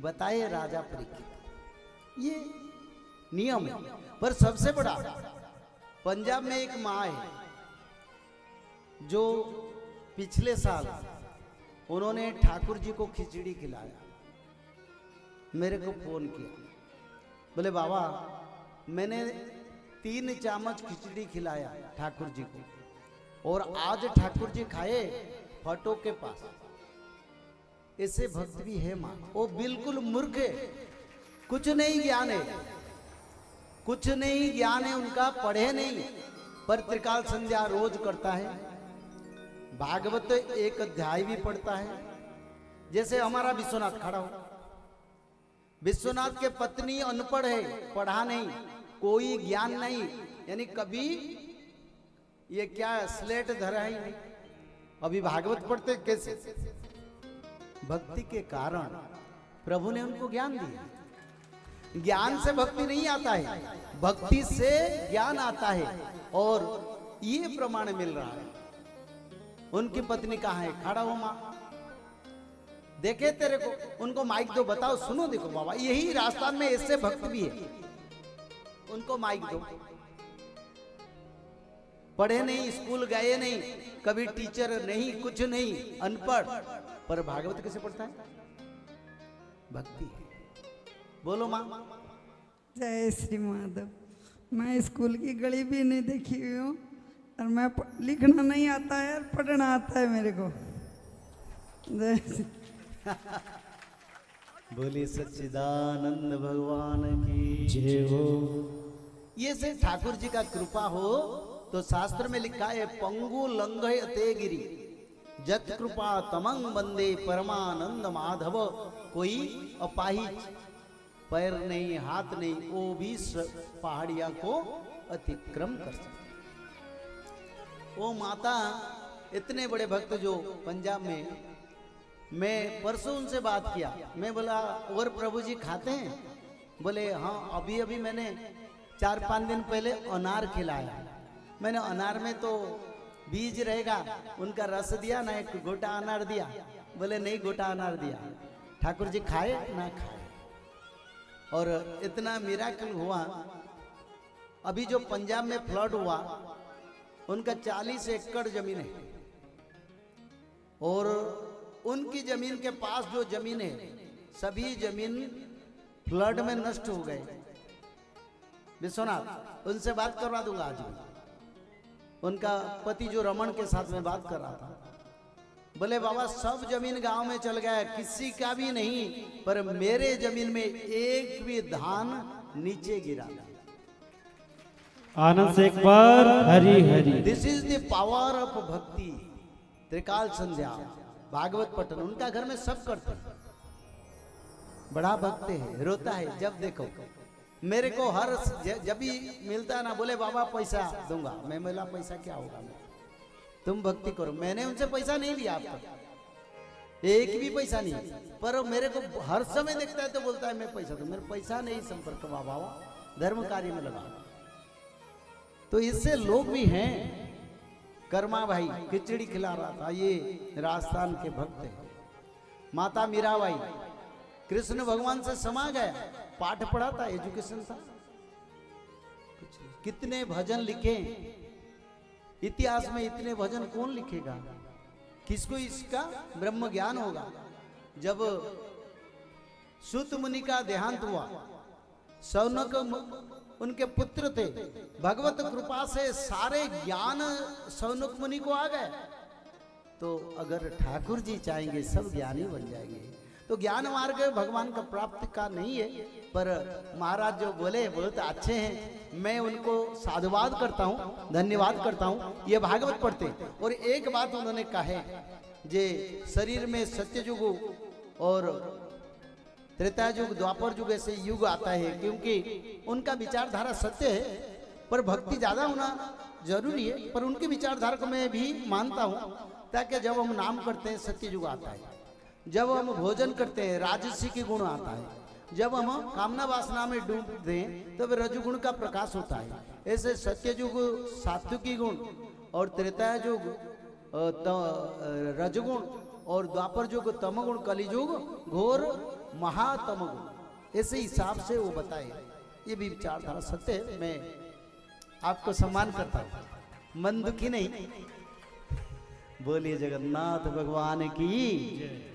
बताए राजा परीक्षित। ये नियम है। पर सबसे बड़ा, पंजाब में एक माँ है जो पिछले साल उन्होंने ठाकुर जी को खिचड़ी खिलाया। मेरे को फोन किया, बोले बाबा मैंने 3 चम्मच खिचड़ी खिलाया ठाकुर जी को, और आज ठाकुर जी खाए फटो के पास। ऐसे भक्त भी है माँ। वो बिल्कुल मूर्ख है, कुछ नहीं ज्ञान है, कुछ नहीं ज्ञान है उनका, पढ़े नहीं, पर त्रिकाल संध्या रोज करता है, भागवत 1 अध्याय भी पढ़ता है। जैसे हमारा विश्वनाथ खड़ा हो, विश्वनाथ के पत्नी अनपढ़ है, पढ़ा नहीं, कोई ज्ञान नहीं, यानी कभी ये क्या स्लेट धरा ही नहीं, अभी भागवत पढ़ते कैसे? भक्ति के कारण प्रभु ने उनको ज्ञान दिया। ज्ञान से भक्ति नहीं आता है, भक्ति से ज्ञान आता है। और ये प्रमाण मिल रहा है। उनकी पत्नी कहाँ है? खड़ा हो माँ, देखे तेरे को, उनको माइक दो, बताओ, सुनो, देखो बाबा यही राजस्थान में ऐसे भक्त भी है, उनको माइक दो। पढ़े नहीं, स्कूल गए नहीं, कभी टीचर नहीं, कुछ नहीं, अनपढ़, पर भागवत कैसे पढ़ता है? भक्ति है। बोलो माँ। जय श्री माधव। मैं स्कूल की गली भी नहीं देखी हुई हूँ, और मैं लिखना नहीं आता है और पढ़ना आता है मेरे को। जय श्री बोले सच्चिदानंद भगवान की जय हो। ये से ठाकुर जी का कृपा हो तो शास्त्र में लिखा है, पंगु लंघय ते गिरी जत कृपा तमंग बंदे परमानंद माधव। कोई अपाहिज, पैर नहीं, हाथ नहीं, वो भी पहाड़िया को अतिक्रम कर सकते। वो माता इतने बड़े भक्त जो पंजाब में, मैं परसों उनसे बात किया, मैं बोला और प्रभु जी खाते हैं? बोले हाँ, अभी अभी मैंने 4-5 दिन पहले अनार खिलाया। मैंने अनार में तो बीज रहेगा, उनका रस दिया ना, एक गोटा अनार दिया। बोले नहीं, गोटा अनार दिया। ठाकुर जी खाए ना खाए। और इतना मिराकल हुआ, अभी जो पंजाब में फ्लड हुआ, उनका 40 एकड़ जमीन है, और उनकी जमीन के पास जो जमीन है, सभी जमीन फ्लड में नष्ट हो गए। विश्वनाथ, उनसे बात करवा दूंगा आज भी। उनका पति जो रमन के साथ में बात कर रहा था, बोले बाबा सब जमीन गांव में चल गया, किसी का भी नहीं, पर मेरे जमीन में एक भी धान नीचे गिरा। आनंद से एक बार Hari Hari. This is the power of bhakti. त्रिकाल संध्या, भागवत पठन, उनका घर में सब करते हैं। बड़ा भक्त है, रोता है जब देखो। मेरे को हर जब भी मिलता है ना, बोले बाबा पैसा दूंगा। मैं बोला पैसा क्या होगा, तुम भक्ति करो। मैंने उनसे पैसा नहीं लिया अब तक, एक भी पैसा नहीं, पर मेरे को हर समय देखता है तो बोलता है मैं पैसा दूं। मेरे पैसा नहीं, संपर्क बाबा धर्म कार्य में लगा। तो इससे लोग भी हैं। कर्मा भाई खिचड़ी खिला रहा था, ये राजस्थान के भक्त है। माता मीराबाई कृष्ण भगवान से समा गया, पाठ पढ़ा था, एजुकेशन था। कितने भजन लिखे, इतिहास में इतने भजन कौन लिखेगा? किसको इसका ब्रह्म ज्ञान होगा? जब सूत मुनि का देहांत हुआ, शौनक उनके पुत्र थे, भगवत कृपा से सारे ज्ञान शौनक मुनि को आ गए। तो अगर ठाकुर जी चाहेंगे सब ज्ञानी बन जाएंगे। तो ज्ञान मार्ग भगवान का प्राप्ति का नहीं है, पर महाराज जो बोले बहुत अच्छे हैं, मैं उनको साधुवाद करता हूँ, धन्यवाद करता हूँ। ये भागवत पढ़ते। और एक बात उन्होंने कहा है, जे शरीर में सत्ययुग और त्रेता युग, द्वापर युग ऐसे युग आता है, क्योंकि उनका विचारधारा सत्य है, पर भक्ति ज्यादा होना जरूरी है। पर उनकी विचारधारा को मैं भी मानता हूँ, ताकि जब हम नाम करते हैं सत्य युग आता है, जब हम भोजन करते हैं राजसी की गुण आता है, जब हम कामना वासना में डूबते हैं तब रजोगुण का प्रकाश होता है। ऐसे सत्ययुग सात्विकी गुण और त्रेता युग रजगुण और द्वापर युग तमगुण, कलियुग घोर महातम गुण, ऐसे हिसाब से वो बताए। ये भी विचारधारा सत्य है, मैं आपको सम्मान करता हूं, मन दुखी नहीं। बोलिए जगन्नाथ भगवान की।